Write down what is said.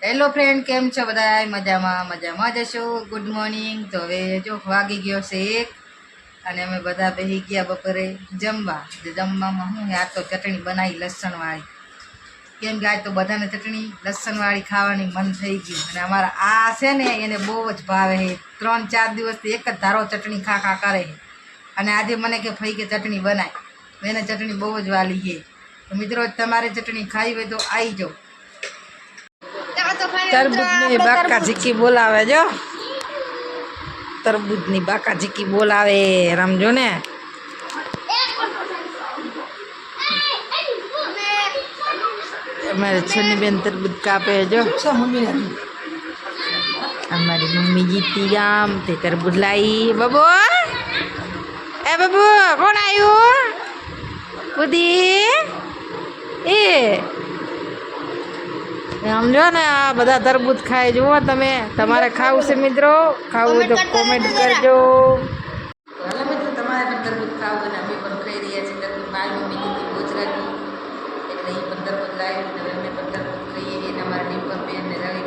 Hello friend, કેમ છો બધા? મજામાં જશો. Good morning. તો હવે જો વાગી ગયો છે 1 અને અમે બધા બેસી ગયા બપોરે જમવા. જમવામાં હું આ તો ચટણી બનાવી લસણવાળી, કેમ કે આજ તો બધાને ચટણી લસણવાળી ખાવાની મન થઈ ગયું. અને અમારા આ છે ને એને બહુ જ ભાવે છે. 3-4 દિવસથી એક જ ધારો ચટણી ખા કરે છે. અને આજે મને કે ફઈ કે ચટણી બનાય, એને ચટણી બહુ જ વાલી છે. તો મિત્રો, તમારે ચટણી ખાવી હોય તો આવી જાઓ. તરબૂચની બાકા ઝીકી બોલાવે, જો તરબૂચની બાકા ઝીકી બોલાવે, રમજો ને. અમારે છન્નીબેન તરબૂચ કાપે, જો અમારી મમ્મી જીતી ગામ તે તરબૂચ લાવી. બાબુ, એ બાબુ, કોણ આવ્યું? બુધી એ સમજો ને, આ બધા તરબૂચ ખાય. જુઓ તમે, તમારે ખાવું છે મિત્રો? ખાવું હોય તો કોમેન્ટ કરજો. હાલો મિત્રો, તમારે પણ તરબૂચ ખાવું અને અમે પણ ખાઈ રહ્યા છીએ તરબૂચ. મારી મમ્મી દીધી ગુજરાતી એટલે એ પણ તરબૂચ લાવી, અમે પણ તરબૂચ ખાઈએ છીએ. અમારા ડિમ્પલ બેન ને રવિ